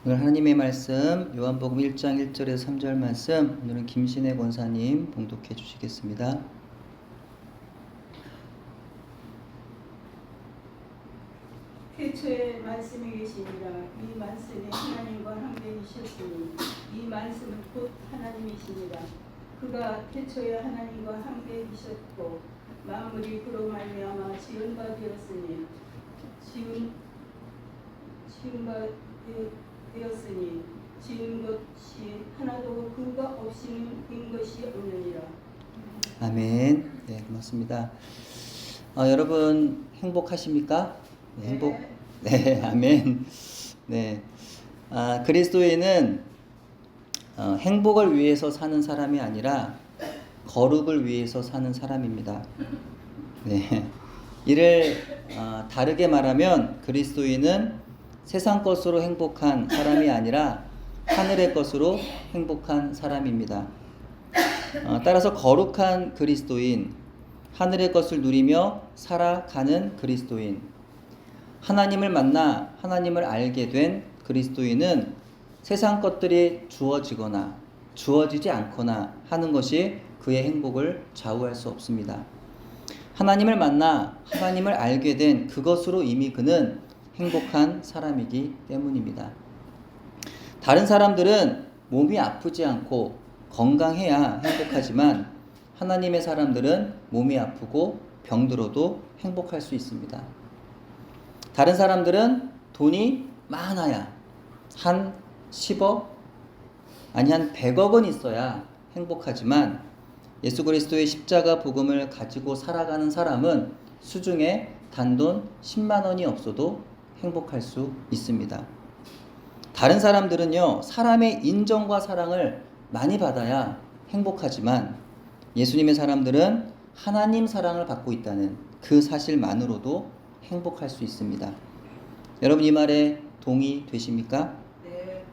오늘 하나님의 말씀 요한복음 1장 1절에서 3절 말씀, 오늘은 김신혜 권사님 봉독해 주시겠습니다. 태초에 말씀이 계시니라. 이 말씀이 하나님과 함께 계셨으니 이 말씀은 곧 하나님이시니라. 그가 태초에 하나님과 함께 계셨고 만물이 그로 말미암아 지은 바 되었으니 지은 것이 하나도 그가 없이는 된 것이 없느니라. 아멘. 네, 고맙습니다. 여러분 행복하십니까? 네, 행복. 네, 아멘. 네, 그리스도인은 행복을 위해서 사는 사람이 아니라 거룩을 위해서 사는 사람입니다. 네, 이를 다르게 말하면 그리스도인은 세상 것으로 행복한 사람이 아니라 하늘의 것으로 행복한 사람입니다. 따라서 거룩한 그리스도인, 하늘의 것을 누리며 살아가는 그리스도인, 하나님을 만나 하나님을 알게 된 그리스도인은 세상 것들이 주어지거나 주어지지 않거나 하는 것이 그의 행복을 좌우할 수 없습니다. 하나님을 만나 하나님을 알게 된 그것으로 이미 그는 행복한 사람이기 때문입니다. 다른 사람들은 몸이 아프지 않고 건강해야 행복하지만 하나님의 사람들은 몸이 아프고 병들어도 행복할 수 있습니다. 다른 사람들은 돈이 많아야 한 10억 아니 한 100억 은 있어야 행복하지만 예수 그리스도의 십자가 복음을 가지고 살아가는 사람은 수중에 단돈 10만 원이 없어도 행복할 수 있습니다. 다른 사람들은요, 사람의 인정과 사랑을 많이 받아야 행복하지만 예수님의 사람들은 하나님 사랑을 받고 있다는 그 사실만으로도 행복할 수 있습니다. 여러분 이 말에 동의되십니까? 네.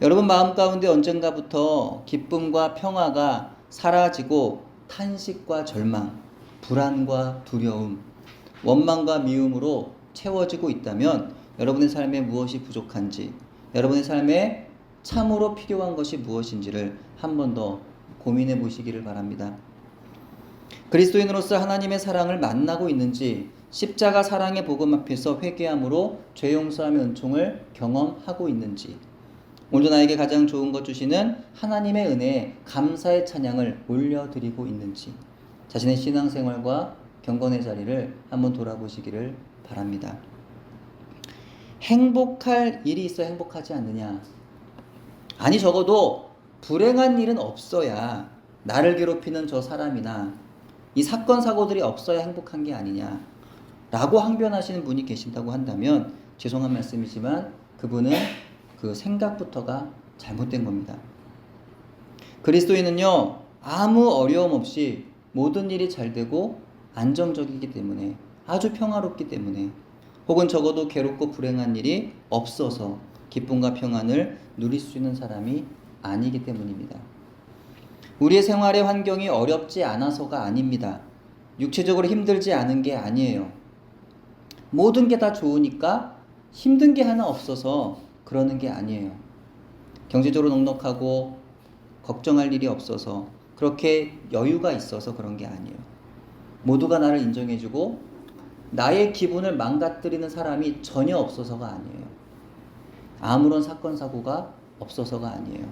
여러분 마음 가운데 언젠가부터 기쁨과 평화가 사라지고 탄식과 절망, 불안과 두려움, 원망과 미움으로 채워지고 있다면 여러분의 삶에 무엇이 부족한지, 여러분의 삶에 참으로 필요한 것이 무엇인지를 한 번 더 고민해 보시기를 바랍니다. 그리스도인으로서 하나님의 사랑을 만나고 있는지, 십자가 사랑의 복음 앞에서 회개함으로 죄 용서함의 은총을 경험하고 있는지, 오늘도 나에게 가장 좋은 것 주시는 하나님의 은혜에 감사의 찬양을 올려드리고 있는지, 자신의 신앙생활과 경건의 자리를 한번 돌아보시기를 바랍니다. 행복할 일이 있어 행복하지 않느냐? 아니 적어도 불행한 일은 없어야, 나를 괴롭히는 저 사람이나 이 사건 사고들이 없어야 행복한 게 아니냐 라고 항변하시는 분이 계신다고 한다면 죄송한 말씀이지만 그분은 그 생각부터가 잘못된 겁니다. 그리스도인은요, 아무 어려움 없이 모든 일이 잘 되고 안정적이기 때문에, 아주 평화롭기 때문에, 혹은 적어도 괴롭고 불행한 일이 없어서 기쁨과 평안을 누릴 수 있는 사람이 아니기 때문입니다. 우리의 생활의 환경이 어렵지 않아서가 아닙니다. 육체적으로 힘들지 않은 게 아니에요. 모든 게 다 좋으니까 힘든 게 하나 없어서 그러는 게 아니에요. 경제적으로 넉넉하고 걱정할 일이 없어서, 그렇게 여유가 있어서 그런 게 아니에요. 모두가 나를 인정해주고 나의 기분을 망가뜨리는 사람이 전혀 없어서가 아니에요. 아무런 사건 사고가 없어서가 아니에요.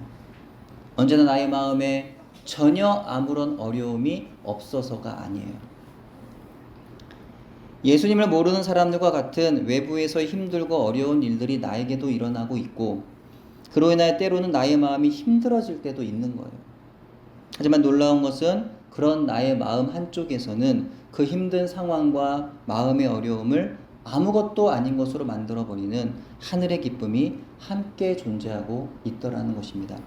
언제나 나의 마음에 전혀 아무런 어려움이 없어서가 아니에요. 예수님을 모르는 사람들과 같은 외부에서 힘들고 어려운 일들이 나에게도 일어나고 있고, 그로 인하여 때로는 나의 마음이 힘들어질 때도 있는 거예요. 하지만 놀라운 것은 그런 나의 마음 한쪽에서는 그 힘든 상황과 마음의 어려움을 아무것도 아닌 것으로 만들어버리는 하늘의 기쁨이 함께 존재하고 있더라는 것입니다.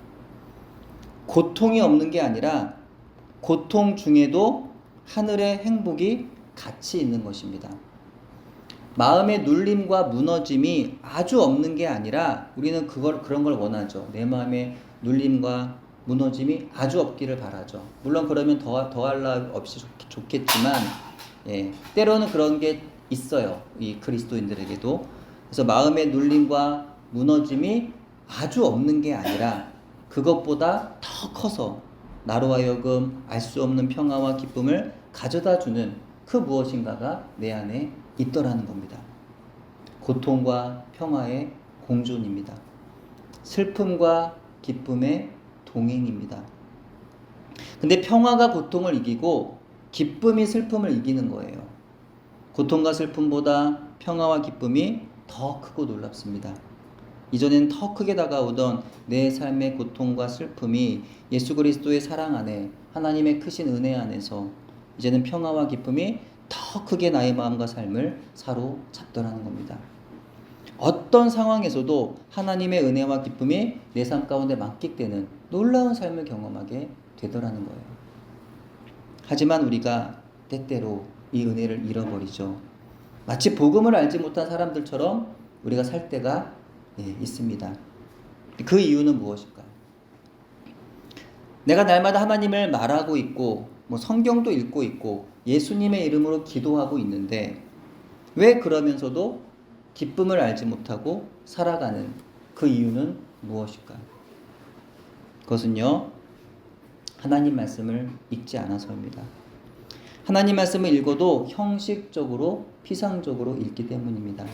고통이 없는 게 아니라 고통 중에도 하늘의 행복이 같이 있는 것입니다. 마음의 눌림과 무너짐이 아주 없는 게 아니라 우리는 그런 걸 원하죠. 내 마음의 눌림과 무너짐이 아주 없기를 바라죠. 물론 그러면 더할 날 없이 좋겠지만, 때로는 그런 게 있어요. 이 그리스도인들에게도. 그래서 마음의 눌림과 무너짐이 아주 없는 게 아니라 그것보다 더 커서 나로 하여금 알 수 없는 평화와 기쁨을 가져다 주는 그 무엇인가가 내 안에 있더라는 겁니다. 고통과 평화의 공존입니다. 슬픔과 기쁨의 동행입니다. 근데 평화가 고통을 이기고 기쁨이 슬픔을 이기는 거예요. 고통과 슬픔보다 평화와 기쁨이 더 크고 놀랍습니다. 이전엔 더 크게 다가오던 내 삶의 고통과 슬픔이 예수 그리스도의 사랑 안에, 하나님의 크신 은혜 안에서 이제는 평화와 기쁨이 더 크게 나의 마음과 삶을 사로잡더라는 겁니다. 어떤 상황에서도 하나님의 은혜와 기쁨이 내 삶 가운데 만끽되는 놀라운 삶을 경험하게 되더라는 거예요. 하지만 우리가 때때로 이 은혜를 잃어버리죠. 마치 복음을 알지 못한 사람들처럼 우리가 살 때가 있습니다. 그 이유는 무엇일까요? 내가 날마다 하나님을 말하고 있고 성경도 읽고 있고 예수님의 이름으로 기도하고 있는데 왜 그러면서도 기쁨을 알지 못하고 살아가는 그 이유는 무엇일까요? 그것은요, 하나님 말씀을 읽지 않아서입니다. 하나님 말씀을 읽어도 형식적으로 피상적으로 읽기 때문입니다.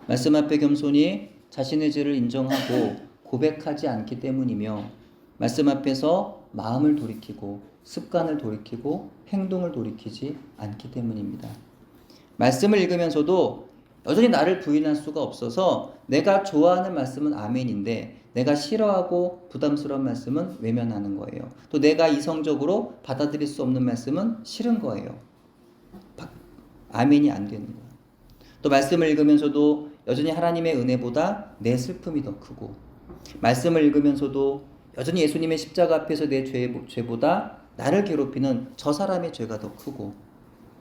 말씀 앞에 겸손히 자신의 죄를 인정하고 고백하지 않기 때문이며 말씀 앞에서 마음을 돌이키고 습관을 돌이키고 행동을 돌이키지 않기 때문입니다. 말씀을 읽으면서도 여전히 나를 부인할 수가 없어서 내가 좋아하는 말씀은 아멘인데 내가 싫어하고 부담스러운 말씀은 외면하는 거예요. 또 내가 이성적으로 받아들일 수 없는 말씀은 싫은 거예요. 아멘이 안 되는 거예요. 또 말씀을 읽으면서도 여전히 하나님의 은혜보다 내 슬픔이 더 크고 말씀을 읽으면서도 여전히 예수님의 십자가 앞에서 내 죄보다 나를 괴롭히는 저 사람의 죄가 더 크고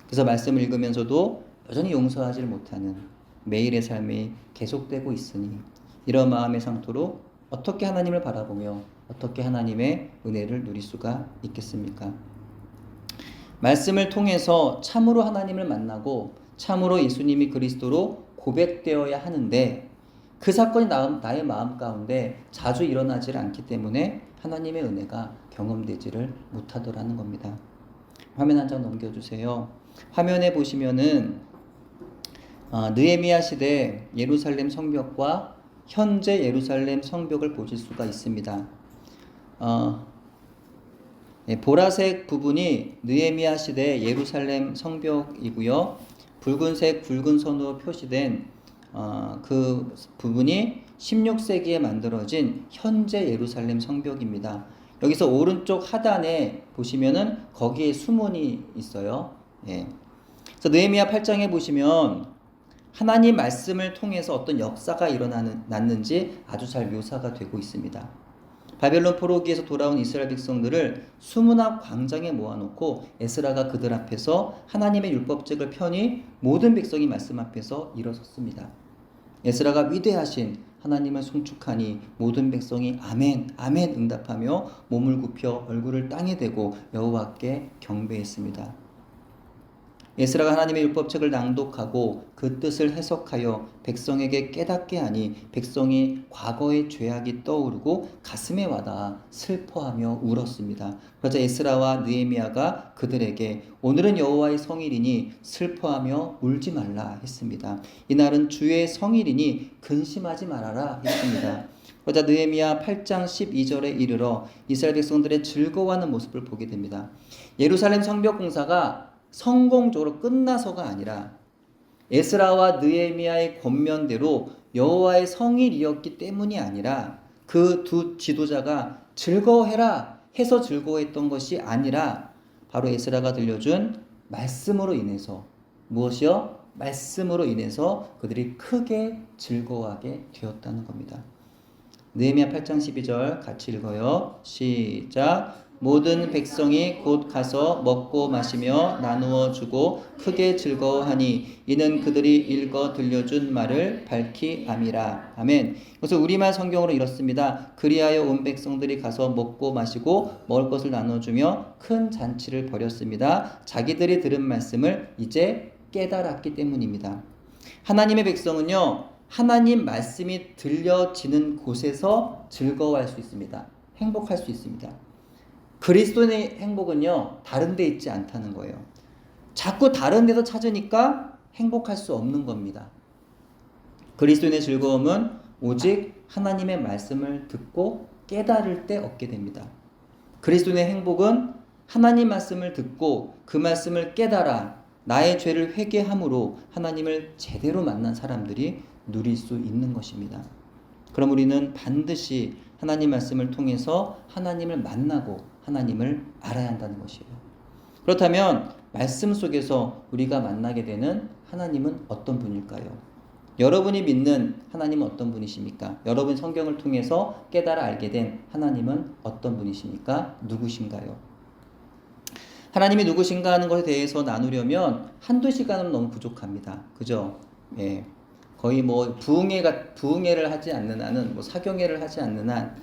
그래서 말씀을 읽으면서도 여전히 용서하지 못하는 매일의 삶이 계속되고 있으니 이런 마음의 상태로 어떻게 하나님을 바라보며 어떻게 하나님의 은혜를 누릴 수가 있겠습니까? 말씀을 통해서 참으로 하나님을 만나고 참으로 예수님이 그리스도로 고백되어야 하는데 그 사건이 나의 마음 가운데 자주 일어나질 않기 때문에 하나님의 은혜가 경험되지를 못하더라는 겁니다. 화면 한 장 넘겨주세요. 화면에 보시면은 느헤미야 시대 예루살렘 성벽과 현재 예루살렘 성벽을 보실 수가 있습니다. 보라색 부분이 느헤미야 시대 예루살렘 성벽이고요. 붉은색 굵은 선으로 표시된 그 부분이 16세기에 만들어진 현재 예루살렘 성벽입니다. 여기서 오른쪽 하단에 보시면은 거기에 수문이 있어요. 그래서 느헤미야 8장에 보시면 하나님 말씀을 통해서 어떤 역사가 일어났는지 아주 잘 묘사가 되고 있습니다. 바벨론 포로기에서 돌아온 이스라엘 백성들을 수문 앞 광장에 모아놓고 에스라가 그들 앞에서 하나님의 율법책을 펴니 모든 백성이 말씀 앞에서 일어섰습니다. 에스라가 위대하신 하나님을 송축하니 모든 백성이 아멘 아멘 응답하며 몸을 굽혀 얼굴을 땅에 대고 여호와께 경배했습니다. 에스라가 하나님의 율법책을 낭독하고 그 뜻을 해석하여 백성에게 깨닫게 하니 백성이 과거의 죄악이 떠오르고 가슴에 와닿아 슬퍼하며 울었습니다. 그러자 에스라와 느헤미야가 그들에게 오늘은 여호와의 성일이니 슬퍼하며 울지 말라 했습니다. 이날은 주의 성일이니 근심하지 말아라 했습니다. 그러자 느헤미야 8장 12절에 이르러 이스라엘 백성들의 즐거워하는 모습을 보게 됩니다. 예루살렘 성벽 공사가 성공적으로 끝나서가 아니라 에스라와 느헤미야의 권면대로 여호와의 성일이었기 때문이 아니라 그 두 지도자가 즐거워해라 해서 즐거워했던 것이 아니라 바로 에스라가 들려준 말씀으로 인해서 무엇이요? 말씀으로 인해서 그들이 크게 즐거워하게 되었다는 겁니다. 느헤미야 8장 12절 같이 읽어요. 시작. 모든 백성이 곧 가서 먹고 마시며 나누어 주고 크게 즐거워하니 이는 그들이 읽어 들려준 말을 밝히 암이라. 아멘. 그래서 우리말 성경으로 이렇습니다. 그리하여 온 백성들이 가서 먹고 마시고 먹을 것을 나눠주며 큰 잔치를 벌였습니다. 자기들이 들은 말씀을 이제 깨달았기 때문입니다. 하나님의 백성은요, 하나님 말씀이 들려지는 곳에서 즐거워할 수 있습니다. 행복할 수 있습니다. 그리스도의 행복은요, 다른 데 있지 않다는 거예요. 자꾸 다른 데서 찾으니까 행복할 수 없는 겁니다. 그리스도인의 즐거움은 오직 하나님의 말씀을 듣고 깨달을 때 얻게 됩니다. 그리스도인의 행복은 하나님 말씀을 듣고 그 말씀을 깨달아 나의 죄를 회개함으로 하나님을 제대로 만난 사람들이 누릴 수 있는 것입니다. 그럼 우리는 반드시 하나님 말씀을 통해서 하나님을 만나고 하나님을 알아야 한다는 것이에요. 그렇다면 말씀 속에서 우리가 만나게 되는 하나님은 어떤 분일까요? 여러분이 믿는 하나님은 어떤 분이십니까? 여러분 성경을 통해서 깨달아 알게 된 하나님은 어떤 분이십니까? 누구신가요? 하나님이 누구신가 하는 것에 대해서 나누려면 한두 시간은 너무 부족합니다. 그죠? 예. 거의 뭐 부흥회를 하지 않는 한은, 뭐 사경회를 하지 않는 한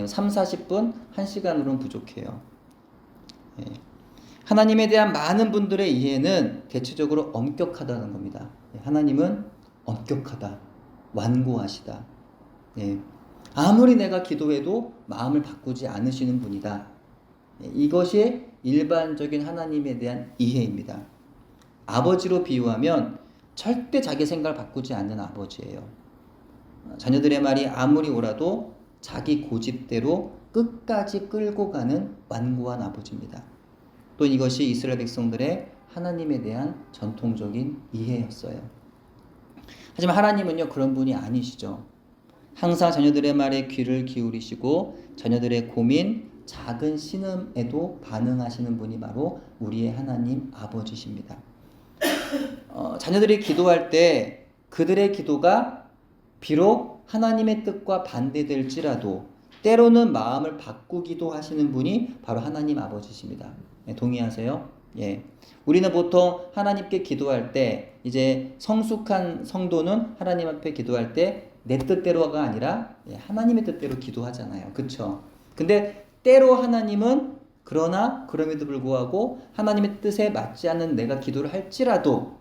3, 40분, 1시간으로는 부족해요. 예. 하나님에 대한 많은 분들의 이해는 대체적으로 엄격하다는 겁니다. 예. 하나님은 엄격하다, 완고하시다. 예. 아무리 내가 기도해도 마음을 바꾸지 않으시는 분이다. 예. 이것이 일반적인 하나님에 대한 이해입니다. 아버지로 비유하면 절대 자기 생각을 바꾸지 않는 아버지예요. 자녀들의 말이 아무리 옳아도 자기 고집대로 끝까지 끌고 가는 완고한 아버지입니다. 또 이것이 이스라엘 백성들의 하나님에 대한 전통적인 이해였어요. 하지만 하나님은요, 그런 분이 아니시죠. 항상 자녀들의 말에 귀를 기울이시고 자녀들의 고민, 작은 신음에도 반응하시는 분이 바로 우리의 하나님 아버지십니다. 자녀들이 기도할 때 그들의 기도가 비록 하나님의 뜻과 반대될지라도 때로는 마음을 바꾸기도 하시는 분이 바로 하나님 아버지십니다. 네, 동의하세요? 예. 우리는 보통 하나님께 기도할 때 이제 성숙한 성도는 하나님 앞에 기도할 때 내 뜻대로가 아니라 하나님의 뜻대로 기도하잖아요. 그쵸? 근데 때로 하나님은 그러나 그럼에도 불구하고 하나님의 뜻에 맞지 않는 내가 기도를 할지라도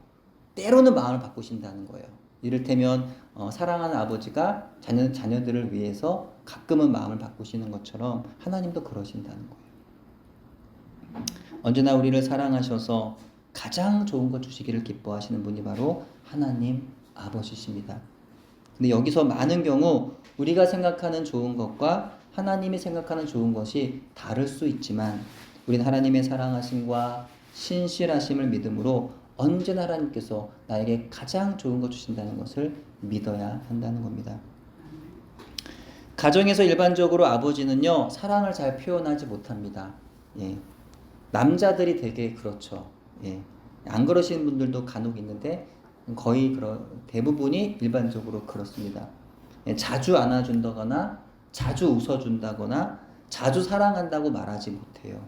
때로는 마음을 바꾸신다는 거예요. 이를테면 사랑하는 아버지가 자녀들을 위해서 가끔은 마음을 바꾸시는 것처럼 하나님도 그러신다는 거예요. 언제나 우리를 사랑하셔서 가장 좋은 것 주시기를 기뻐하시는 분이 바로 하나님 아버지십니다. 근데 여기서 많은 경우 우리가 생각하는 좋은 것과 하나님이 생각하는 좋은 것이 다를 수 있지만 우리는 하나님의 사랑하심과 신실하심을 믿음으로 언제나 하나님께서 나에게 가장 좋은 것 주신다는 것을 믿어야 한다는 겁니다. 가정에서 일반적으로 아버지는요, 사랑을 잘 표현하지 못합니다. 예. 남자들이 되게 그렇죠. 예. 안 그러시는 분들도 간혹 있는데 거의 대부분이 일반적으로 그렇습니다. 예. 자주 안아준다거나 자주 웃어준다거나 자주 사랑한다고 말하지 못해요.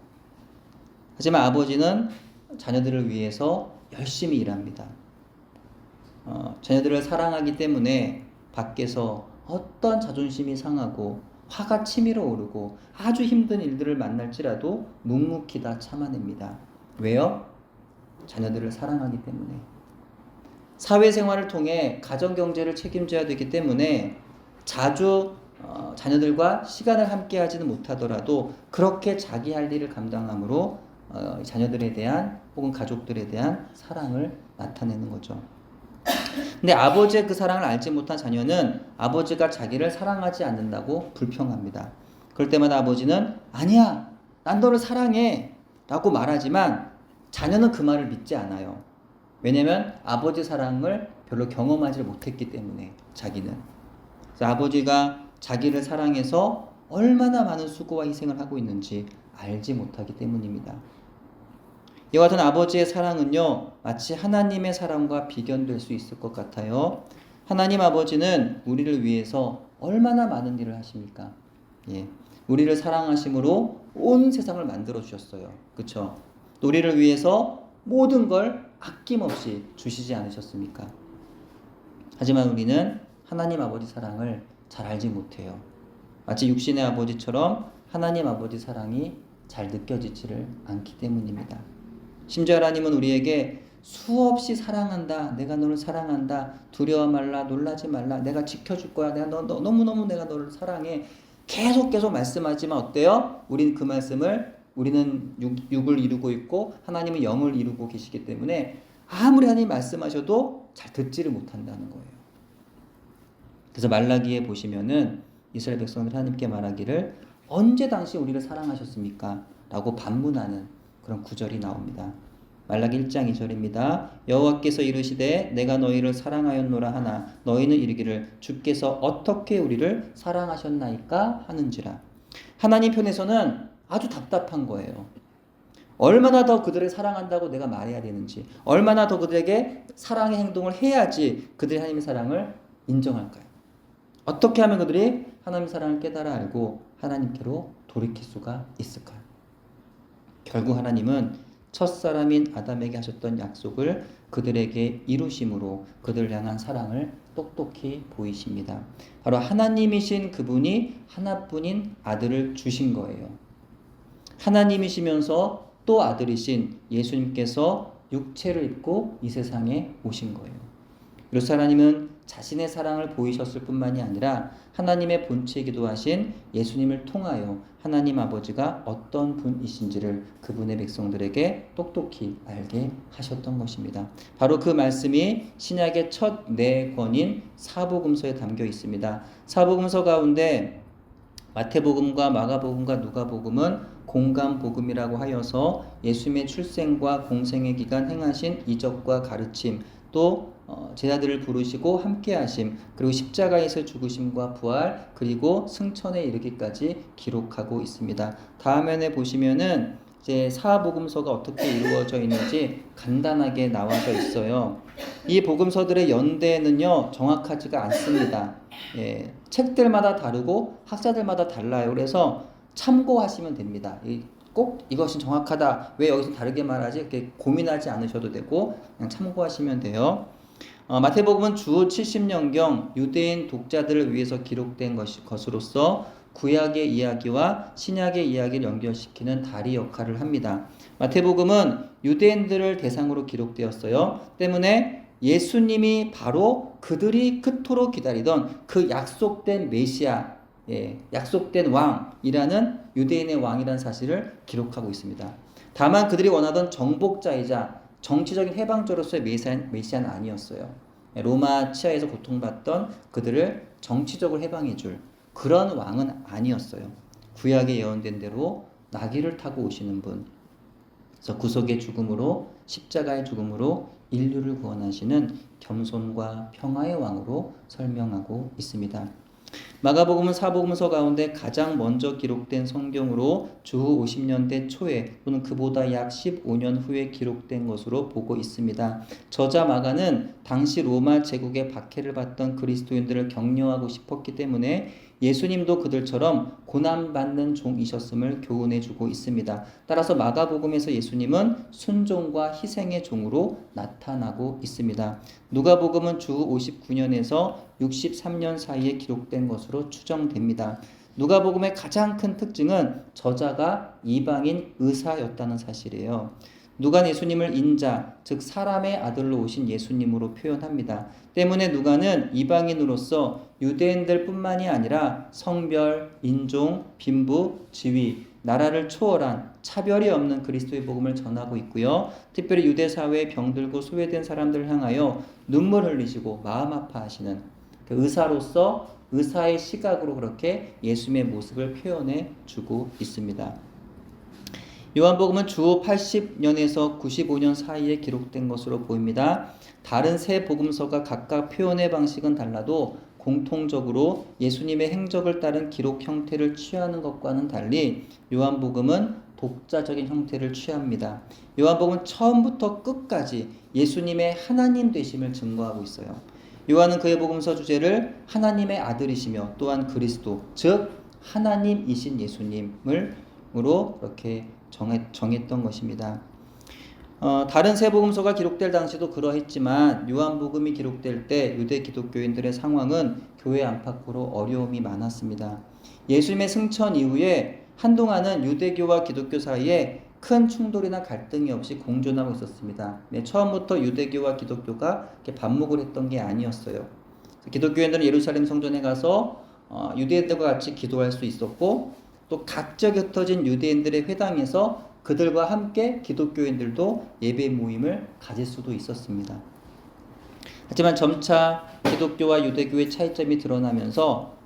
하지만 아버지는 자녀들을 위해서 열심히 일합니다. 자녀들을 사랑하기 때문에 밖에서 어떤 자존심이 상하고 화가 치밀어 오르고 아주 힘든 일들을 만날지라도 묵묵히 다 참아냅니다. 왜요? 자녀들을 사랑하기 때문에. 사회생활을 통해 가정경제를 책임져야 되기 때문에 자주 자녀들과 시간을 함께 하지는 못하더라도 그렇게 자기 할 일을 감당함으로 자녀들에 대한 혹은 가족들에 대한 사랑을 나타내는 거죠. 근데 아버지의 그 사랑을 알지 못한 자녀는 아버지가 자기를 사랑하지 않는다고 불평합니다. 그럴 때마다 아버지는 아니야, 난 너를 사랑해 라고 말하지만 자녀는 그 말을 믿지 않아요. 왜냐면 아버지 사랑을 별로 경험하지 못했기 때문에 자기는. 그래서 아버지가 자기를 사랑해서 얼마나 많은 수고와 희생을 하고 있는지 알지 못하기 때문입니다. 이와 같은 아버지의 사랑은요, 마치 하나님의 사랑과 비견될 수 있을 것 같아요. 하나님 아버지는 우리를 위해서 얼마나 많은 일을 하십니까? 예, 우리를 사랑하심으로 온 세상을 만들어 주셨어요. 그렇죠? 우리를 위해서 모든 걸 아낌없이 주시지 않으셨습니까? 하지만 우리는 하나님 아버지 사랑을 잘 알지 못해요. 마치 육신의 아버지처럼 하나님 아버지 사랑이 잘 느껴지지를 않기 때문입니다. 심지어 하나님은 우리에게 수없이 사랑한다. 내가 너를 사랑한다. 두려워 말라. 놀라지 말라. 내가 지켜줄 거야. 내가 너무너무 내가 너를 사랑해. 계속 말씀하지만 어때요? 우리는 그 말씀을 우리는 육을 이루고 있고 하나님은 영을 이루고 계시기 때문에 아무리 하나님 말씀하셔도 잘 듣지를 못한다는 거예요. 그래서 말라기에 보시면은 이스라엘 백성들 하나님께 말하기를 언제 당시 우리를 사랑하셨습니까? 라고 반문하는 그런 구절이 나옵니다. 말라기 1장 2절입니다. 여호와께서 이르시되 내가 너희를 사랑하였노라 하나 너희는 이르기를 주께서 어떻게 우리를 사랑하셨나이까 하는지라. 하나님 편에서는 아주 답답한 거예요. 얼마나 더 그들을 사랑한다고 내가 말해야 되는지, 얼마나 더 그들에게 사랑의 행동을 해야지 그들이 하나님의 사랑을 인정할까요? 어떻게 하면 그들이 하나님의 사랑을 깨달아 알고 하나님께로 돌이킬 수가 있을까요? 결국 하나님은 첫사람인 아담에게 하셨던 약속을 그들에게 이루심으로 그들을 향한 사랑을 똑똑히 보이십니다. 바로 하나님이신 그분이 하나뿐인 아들을 주신 거예요. 하나님이시면서 또 아들이신 예수님께서 육체를 입고 이 세상에 오신 거예요. 그래서 하나님은 자신의 사랑을 보이셨을 뿐만이 아니라 하나님의 본체이기도 하신 예수님을 통하여 하나님 아버지가 어떤 분이신지를 그분의 백성들에게 똑똑히 알게 하셨던 것입니다. 바로 그 말씀이 신약의 첫 4권인 사복음서에 담겨 있습니다. 사복음서 가운데 마태복음과 마가복음과 누가복음은 공감복음이라고 하여서 예수님의 출생과 공생의 기간 행하신 이적과 가르침, 또 제자들을 부르시고 함께하심, 그리고 십자가에서 죽으심과 부활, 그리고 승천에 이르기까지 기록하고 있습니다. 다음 면에 보시면은 이제 사복음서가 어떻게 이루어져 있는지 간단하게 나와져 있어요. 이 복음서들의 연대는요 정확하지가 않습니다. 책들마다 다르고 학자들마다 달라요. 그래서 참고하시면 됩니다. 꼭 이것이 정확하다, 왜 여기서 다르게 말하지, 이렇게 고민하지 않으셔도 되고 그냥 참고하시면 돼요. 마태복음은 주 70년경 유대인 독자들을 위해서 기록된 것으로서 구약의 이야기와 신약의 이야기를 연결시키는 다리 역할을 합니다. 마태복음은 유대인들을 대상으로 기록되었어요. 때문에 예수님이 바로 그들이 그토록 기다리던 그 약속된 메시아, 약속된 왕이라는 유대인의 왕이라는 사실을 기록하고 있습니다. 다만 그들이 원하던 정복자이자 정치적인 해방자로서의 메시아는 아니었어요. 로마 치하에서 고통받던 그들을 정치적으로 해방해줄 그런 왕은 아니었어요. 구약에 예언된 대로 나귀를 타고 오시는 분, 그래서 구속의 죽음으로, 십자가의 죽음으로 인류를 구원하시는 겸손과 평화의 왕으로 설명하고 있습니다. 마가복음은 사복음서 가운데 가장 먼저 기록된 성경으로 주후 50년대 초에 또는 그보다 약 15년 후에 기록된 것으로 보고 있습니다. 저자 마가는 당시 로마 제국의 박해를 받던 그리스도인들을 격려하고 싶었기 때문에 예수님도 그들처럼 고난받는 종이셨음을 교훈해주고 있습니다. 따라서 마가복음에서 예수님은 순종과 희생의 종으로 나타나고 있습니다. 누가복음은 주후 59년에서 63년 사이에 기록된 것으로 추정됩니다. 누가복음의 가장 큰 특징은 저자가 이방인 의사였다는 사실이에요. 누가는 예수님을 인자, 즉 사람의 아들로 오신 예수님으로 표현합니다. 때문에 누가는 이방인으로서 유대인들 뿐만이 아니라 성별, 인종, 빈부, 지위, 나라를 초월한 차별이 없는 그리스도의 복음을 전하고 있고요. 특별히 유대 사회에 병들고 소외된 사람들을 향하여 눈물 흘리시고 마음 아파하시는 그 의사로서 의사의 시각으로 그렇게 예수님의 모습을 표현해 주고 있습니다. 요한복음은 주후 80년에서 95년 사이에 기록된 것으로 보입니다. 다른 세 복음서가 각각 표현의 방식은 달라도 공통적으로 예수님의 행적을 따른 기록 형태를 취하는 것과는 달리 요한복음은 독자적인 형태를 취합니다. 요한복음은 처음부터 끝까지 예수님의 하나님 되심을 증거하고 있어요. 요한은 그의 복음서 주제를 하나님의 아들이시며 또한 그리스도, 즉 하나님이신 예수님으로 그렇게 정했던 것입니다. 다른 세 복음서가 기록될 당시도 그러했지만 요한복음이 기록될 때 유대 기독교인들의 상황은 교회 안팎으로 어려움이 많았습니다. 예수님의 승천 이후에 한동안은 유대교와 기독교 사이에 큰 충돌이나 갈등이 없이 공존하고 있었습니다. 처음부터 유대교와 기독교가 이렇게 반목을 했던 게 아니었어요. 기독교인들은 예루살렘 성전에 가서 유대인들과 같이 기도할 수 있었고, 또 각져 흩어진 유대인들의 회당에서 그들과 함께 기독교인들도 예배 모임을 가질 수도 있었습니다. 하지만 점차 기독교와 유대교의 차이점이 드러나면서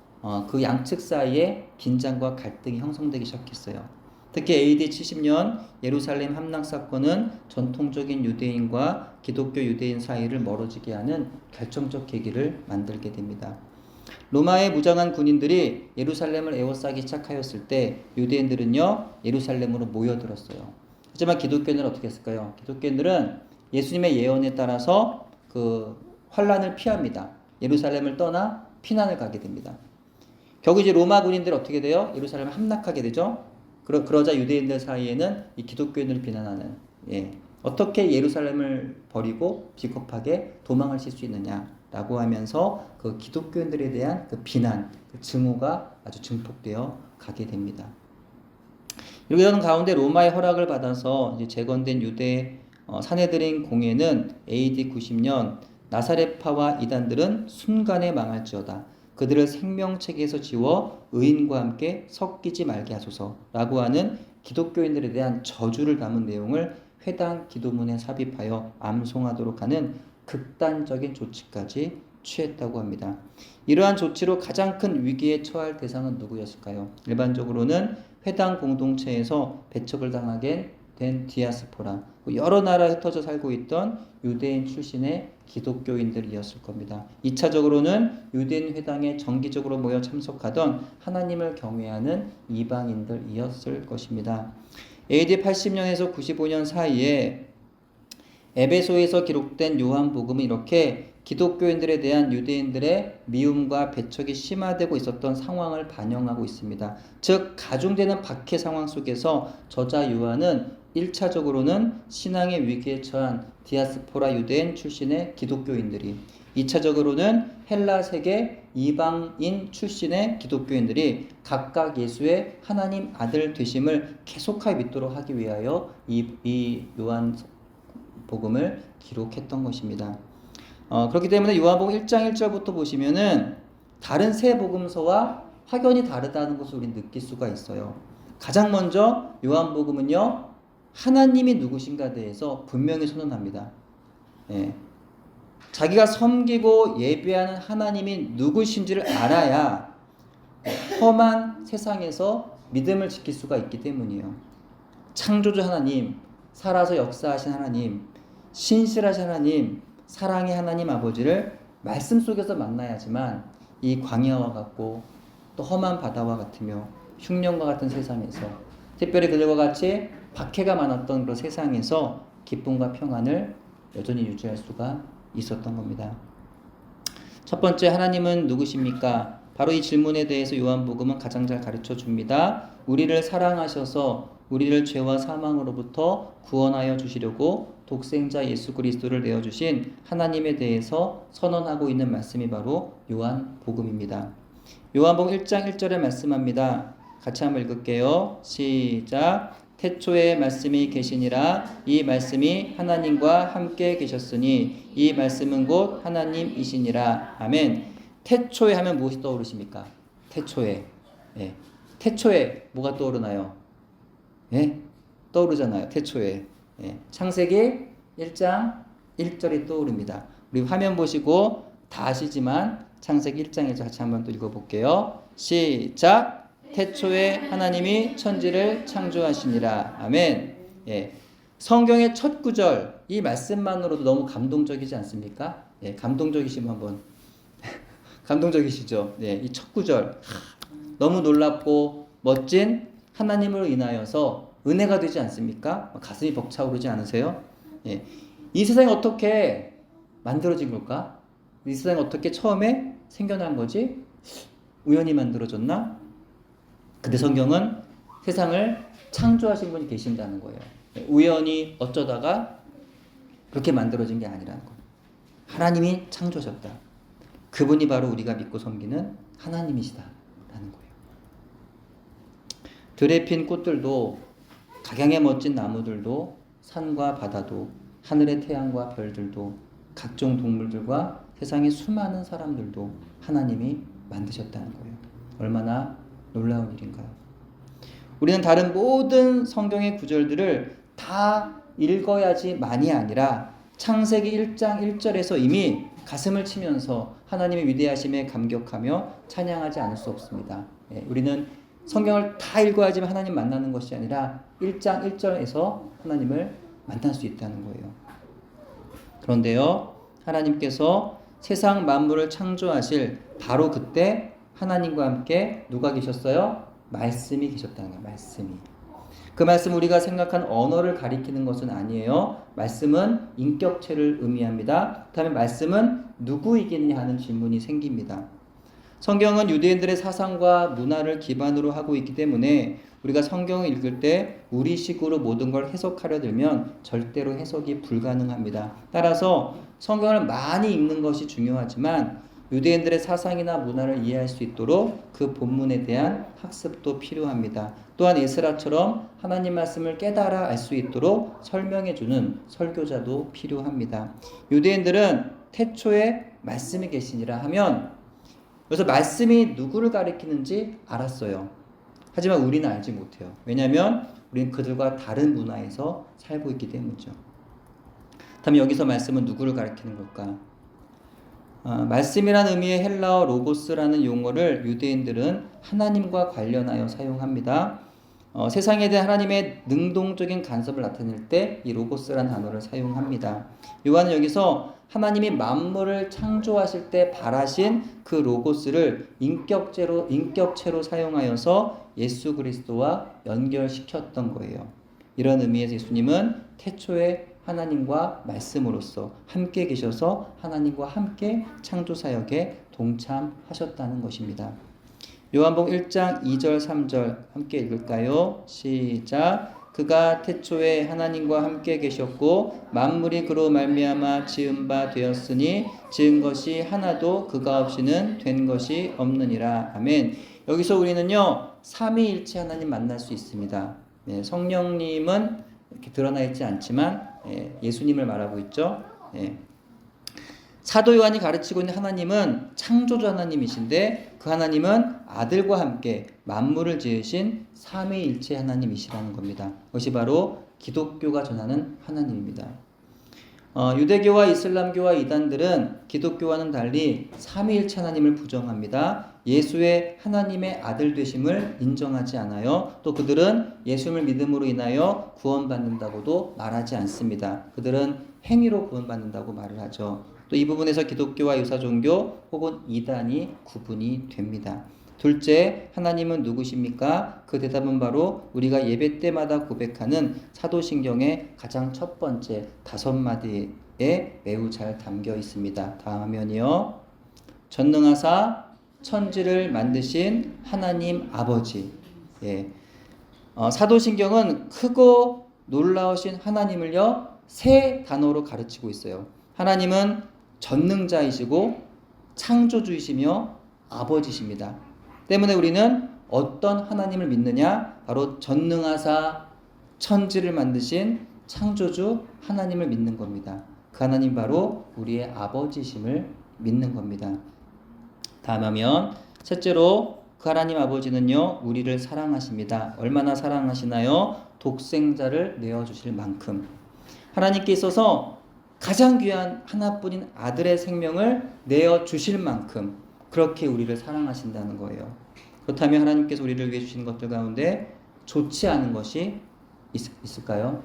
그 양측 사이에 긴장과 갈등이 형성되기 시작했어요. 특히 AD 70년 예루살렘 함락 사건은 전통적인 유대인과 기독교 유대인 사이를 멀어지게 하는 결정적 계기를 만들게 됩니다. 로마의 무장한 군인들이 예루살렘을 에워싸기 시작하였을 때 유대인들은요 예루살렘으로 모여들었어요. 하지만 기독교인들은 어떻게 했을까요? 기독교인들은 예수님의 예언에 따라서 그 환란을 피합니다. 예루살렘을 떠나 피난을 가게 됩니다. 결국 이제 로마 군인들이 어떻게 돼요? 예루살렘을 함락하게 되죠. 그러자 유대인들 사이에는 이 기독교인들을 비난하는, 어떻게 예루살렘을 버리고 비겁하게 도망하실 수 있느냐라고 하면서 그 기독교인들에 대한 그 비난, 그 증오가 아주 증폭되어 가게 됩니다. 이렇게 되는 가운데 로마의 허락을 받아서 이제 재건된 유대 사내들인 공회는 AD 90년 나사렛파와 이단들은 순간에 망할지어다. 그들을 생명책에서 지워 의인과 함께 섞이지 말게 하소서라고 하는 기독교인들에 대한 저주를 담은 내용을 회당 기도문에 삽입하여 암송하도록 하는 극단적인 조치까지 취했다고 합니다. 이러한 조치로 가장 큰 위기에 처할 대상은 누구였을까요? 일반적으로는 회당 공동체에서 배척을 당하게 된 디아스포라, 여러 나라에 흩어져 살고 있던 유대인 출신의 기독교인들이었을 겁니다. 2차적으로는 유대인 회당에 정기적으로 모여 참석하던 하나님을 경외하는 이방인들이었을 것입니다. AD 80년에서 95년 사이에 에베소에서 기록된 요한복음은 이렇게 기독교인들에 대한 유대인들의 미움과 배척이 심화되고 있었던 상황을 반영하고 있습니다. 즉 가중되는 박해 상황 속에서 저자 요한은 1차적으로는 신앙의 위기에 처한 디아스포라 유대인 출신의 기독교인들이, 2차적으로는 헬라 세계 이방인 출신의 기독교인들이 각각 예수의 하나님 아들 되심을 계속하여 믿도록 하기 위하여 이 요한 복음을 기록했던 것입니다. 그렇기 때문에 요한복음 1장 1절부터 보시면은 다른 세 복음서와 확연히 다르다는 것을 우리는 느낄 수가 있어요. 가장 먼저 요한복음은요 하나님이 누구신가에 대해서 분명히 선언합니다. 자기가 섬기고 예배하는 하나님이 누구신지를 알아야 험한 세상에서 믿음을 지킬 수가 있기 때문이에요. 창조주 하나님, 살아서 역사하신 하나님, 신실하신 하나님, 사랑의 하나님 아버지를 말씀 속에서 만나야지만 이 광야와 같고 또 험한 바다와 같으며 흉년과 같은 세상에서, 특별히 그들과 같이 박해가 많았던 그런 세상에서 기쁨과 평안을 여전히 유지할 수가 있었던 겁니다. 첫 번째, 하나님은 누구십니까? 바로 이 질문에 대해서 요한복음은 가장 잘 가르쳐 줍니다. 우리를 사랑하셔서 우리를 죄와 사망으로부터 구원하여 주시려고 독생자 예수 그리스도를 내어주신 하나님에 대해서 선언하고 있는 말씀이 바로 요한복음입니다. 요한복음 1장 1절에 말씀합니다. 같이 한번 읽을게요. 시작. 태초에 말씀이 계시니라. 이 말씀이 하나님과 함께 계셨으니 이 말씀은 곧 하나님이시니라. 아멘. 태초에 하면 무엇이 떠오르십니까? 태초에. 태초에 뭐가 떠오르나요? 떠오르잖아요. 태초에. 창세기 1장 1절이 떠오릅니다. 우리 화면 보시고 다 아시지만 창세기 1장 1절 같이 한번 또 읽어볼게요. 시작. 태초에 하나님이 천지를 창조하시니라. 아멘. 성경의 첫 구절, 이 말씀만으로도 너무 감동적이지 않습니까? 감동적이시면 한번 감동적이시죠? 이 첫 구절 너무 놀랍고 멋진 하나님으로 인하여서 은혜가 되지 않습니까? 가슴이 벅차오르지 않으세요? 이 세상이 어떻게 만들어진 걸까? 이 세상이 어떻게 처음에 생겨난 거지? 우연히 만들어졌나? 근데 성경은 세상을 창조하신 분이 계신다는 거예요. 우연히 어쩌다가 그렇게 만들어진 게 아니라는 거예요. 하나님이 창조하셨다. 그분이 바로 우리가 믿고 섬기는 하나님이시다라는 거예요. 들에 핀 꽃들도 각양의 멋진 나무들도 산과 바다도 하늘의 태양과 별들도 각종 동물들과 세상의 수많은 사람들도 하나님이 만드셨다는 거예요. 얼마나 놀라운 일인가요? 우리는 다른 모든 성경의 구절들을 다 읽어야지만이 아니라 창세기 1장 1절에서 이미 가슴을 치면서 하나님의 위대하심에 감격하며 찬양하지 않을 수 없습니다. 우리는 성경을 다 읽어야지만 하나님 만나는 것이 아니라 1장 1절에서 하나님을 만날 수 있다는 거예요. 그런데요, 하나님께서 세상 만물을 창조하실 바로 그때 하나님과 함께 누가 계셨어요? 말씀이 계셨다는 거예요. 말씀이. 그 말씀 우리가 생각한 언어를 가리키는 것은 아니에요. 말씀은 인격체를 의미합니다. 그다음에 말씀은 누구이겠느냐 하는 질문이 생깁니다. 성경은 유대인들의 사상과 문화를 기반으로 하고 있기 때문에 우리가 성경을 읽을 때 우리식으로 모든 걸 해석하려 들면 절대로 해석이 불가능합니다. 따라서 성경을 많이 읽는 것이 중요하지만 유대인들의 사상이나 문화를 이해할 수 있도록 그 본문에 대한 학습도 필요합니다. 또한 에스라처럼 하나님 말씀을 깨달아 알 수 있도록 설명해주는 설교자도 필요합니다. 유대인들은 태초에 말씀이 계시니라 하면 그래서 말씀이 누구를 가리키는지 알았어요. 하지만 우리는 알지 못해요. 왜냐하면 우리는 그들과 다른 문화에서 살고 있기 때문이죠. 그렇다면 여기서 말씀은 누구를 가리키는 걸까? 말씀이라는 의미의 헬라어 로고스라는 용어를 유대인들은 하나님과 관련하여 사용합니다. 세상에 대한 하나님의 능동적인 간섭을 나타낼 때 이 로고스라는 단어를 사용합니다. 요한은 여기서 하나님이 만물을 창조하실 때 바라신 그 로고스를 인격체로 사용하여서 예수 그리스도와 연결시켰던 거예요. 이런 의미에서 예수님은 태초에 하나님과 말씀으로서 함께 계셔서 하나님과 함께 창조사역에 동참하셨다는 것입니다. 요한복음 1장 2절 3절 함께 읽을까요? 시작. 그가 태초에 하나님과 함께 계셨고 만물이 그로 말미암아 지은 바 되었으니 지은 것이 하나도 그가 없이는 된 것이 없느니라. 아멘. 여기서 우리는요 삼위일체 하나님 만날 수 있습니다. 성령님은 이렇게 드러나 있지 않지만 예수님을 말하고 있죠. 사도 요한이 가르치고 있는 하나님은 창조주 하나님이신데 그 하나님은 아들과 함께 만물을 지으신 삼위일체 하나님이시라는 겁니다. 그것이 바로 기독교가 전하는 하나님입니다. 유대교와 이슬람교와 이단들은 기독교와는 달리 삼위일체 하나님을 부정합니다. 예수의 하나님의 아들 되심을 인정하지 않아요. 또 그들은 예수님을 믿음으로 인하여 구원받는다고도 말하지 않습니다. 그들은 행위로 구원받는다고 말을 하죠. 또 이 부분에서 기독교와 유사종교 혹은 이단이 구분이 됩니다. 둘째, 하나님은 누구십니까? 그 대답은 바로 우리가 예배 때마다 고백하는 사도신경의 가장 첫 번째 5마디에 매우 잘 담겨 있습니다. 다음 화면이요. 전능하사 천지를 만드신 하나님 아버지. 사도신경은 크고 놀라우신 하나님을요 3단어로 가르치고 있어요. 하나님은 전능자이시고 창조주이시며 아버지십니다. 때문에 우리는 어떤 하나님을 믿느냐? 바로 전능하사 천지를 만드신 창조주 하나님을 믿는 겁니다. 그 하나님 바로 우리의 아버지심을 믿는 겁니다. 다음 화면. 셋째로 그 하나님 아버지는요 우리를 사랑하십니다. 얼마나 사랑하시나요? 독생자를 내어주실 만큼. 하나님께 있어서 가장 귀한 하나뿐인 아들의 생명을 내어주실 만큼 그렇게 우리를 사랑하신다는 거예요. 그렇다면 하나님께서 우리를 위해 주시는 것들 가운데 좋지 않은 것이 있을까요?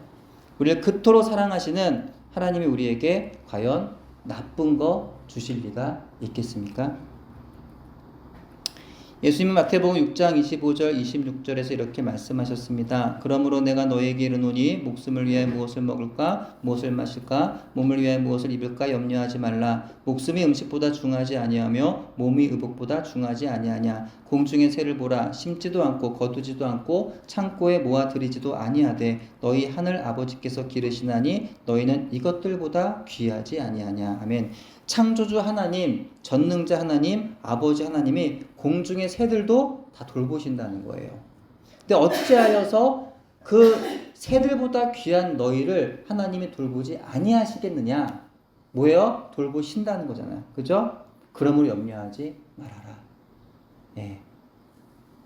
우리를 그토록 사랑하시는 하나님이 우리에게 과연 나쁜 거 주실 리가 있겠습니까? 예수님은 마태복음 6장 25절 26절에서 이렇게 말씀하셨습니다. 그러므로 내가 너에게 이르노니 목숨을 위하여 무엇을 먹을까 무엇을 마실까 몸을 위하여 무엇을 입을까 염려하지 말라. 목숨이 음식보다 중하지 아니하며 몸이 의복보다 중하지 아니하냐. 공중의 새를 보라. 심지도 않고 거두지도 않고 창고에 모아 들이지도 아니하되 너희 하늘 아버지께서 기르시나니 너희는 이것들보다 귀하지 아니하냐. 아멘. 창조주 하나님, 전능자 하나님, 아버지 하나님이 공중의 새들도 다 돌보신다는 거예요. 근데 어찌하여서 그 새들보다 귀한 너희를 하나님이 돌보지 아니하시겠느냐? 뭐예요? 돌보신다는 거잖아요. 그죠? 그러므로 염려하지 말아라. 예.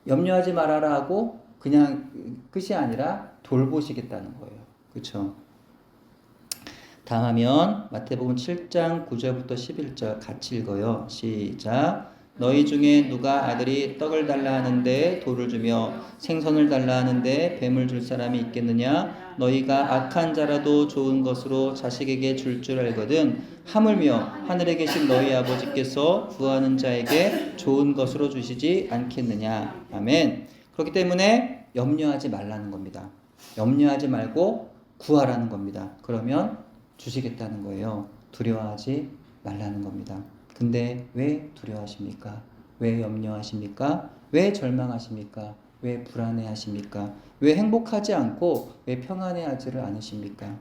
염려하지 말아라 하고 그냥 끝이 아니라 돌보시겠다는 거예요. 그렇죠? 다음하면 마태복음 7장 9절부터 11절 같이 읽어요. 시작. 너희 중에 누가 아들이 떡을 달라 하는데 돌을 주며 생선을 달라 하는데 뱀을 줄 사람이 있겠느냐? 너희가 악한 자라도 좋은 것으로 자식에게 줄 줄 알거든. 하물며 하늘에 계신 너희 아버지께서 구하는 자에게 좋은 것으로 주시지 않겠느냐? 아멘. 그렇기 때문에 염려하지 말라는 겁니다. 염려하지 말고 구하라는 겁니다. 그러면 주시겠다는 거예요. 두려워하지 말라는 겁니다. 근데 왜 두려워하십니까? 왜 염려하십니까? 왜 절망하십니까? 왜 불안해하십니까? 왜 행복하지 않고 왜 평안해하지를 않으십니까?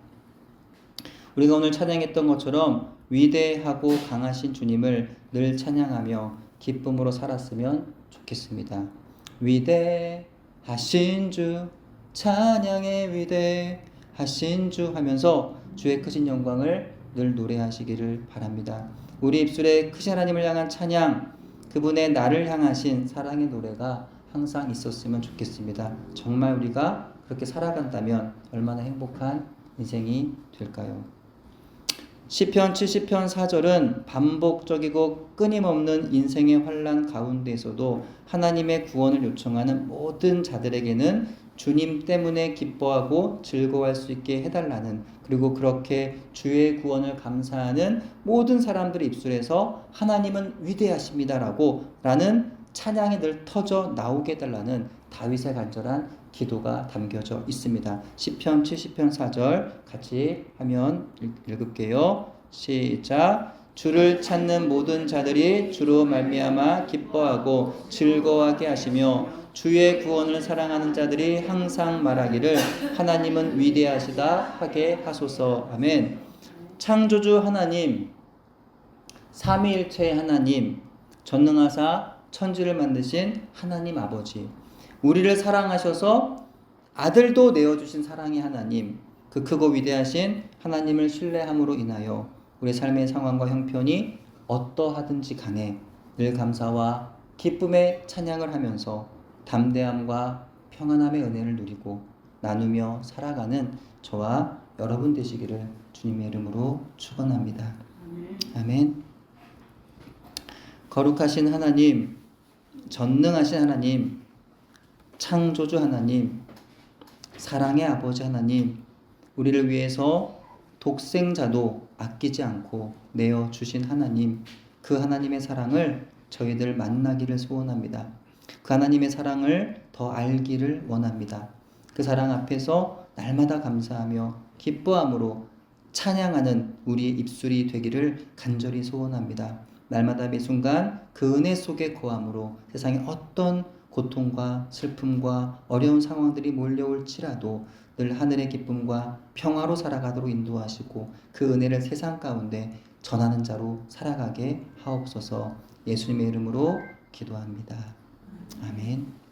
우리가 오늘 찬양했던 것처럼 위대하고 강하신 주님을 늘 찬양하며 기쁨으로 살았으면 좋겠습니다. 위대하신 주, 찬양의 위대하신 주 하면서 주의 크신 영광을 늘 노래하시기를 바랍니다. 우리 입술에 크신 하나님을 향한 찬양, 그분의 나를 향하신 사랑의 노래가 항상 있었으면 좋겠습니다. 정말 우리가 그렇게 살아간다면 얼마나 행복한 인생이 될까요? 시편 70편 4절은 반복적이고 끊임없는 인생의 환난 가운데에서도 하나님의 구원을 요청하는 모든 자들에게는 주님 때문에 기뻐하고 즐거워할 수 있게 해달라는, 그리고 그렇게 주의 구원을 감사하는 모든 사람들의 입술에서 하나님은 위대하십니다라고 라는 찬양이 늘 터져 나오게 해달라는 다윗의 간절한 기도가 담겨져 있습니다. 시편 70편 4절 같이 하면 읽을게요. 시작. 주를 찾는 모든 자들이 주로 말미암아 기뻐하고 즐거워하게 하시며 주의 구원을 사랑하는 자들이 항상 말하기를 하나님은 위대하시다 하게 하소서. 아멘. 창조주 하나님, 삼위일체의 하나님, 전능하사 천지를 만드신 하나님 아버지, 우리를 사랑하셔서 아들도 내어주신 사랑의 하나님, 그 크고 위대하신 하나님을 신뢰함으로 인하여 우리 삶의 상황과 형편이 어떠하든지 간에 늘 감사와 기쁨의 찬양을 하면서 담대함과 평안함의 은혜를 누리고 나누며 살아가는 저와 여러분 되시기를 주님의 이름으로 축원합니다. 아멘. 거룩하신 하나님, 전능하신 하나님, 창조주 하나님, 사랑의 아버지 하나님, 우리를 위해서 독생자도 아끼지 않고 내어주신 하나님, 그 하나님의 사랑을 저희들 만나기를 소원합니다. 그 하나님의 사랑을 더 알기를 원합니다. 그 사랑 앞에서 날마다 감사하며 기뻐함으로 찬양하는 우리의 입술이 되기를 간절히 소원합니다. 날마다 매 순간 그 은혜 속에 거함으로 세상에 어떤 고통과 슬픔과 어려운 상황들이 몰려올지라도 늘 하늘의 기쁨과 평화로 살아가도록 인도하시고 그 은혜를 세상 가운데 전하는 자로 살아가게 하옵소서. 예수님의 이름으로 기도합니다. 아멘.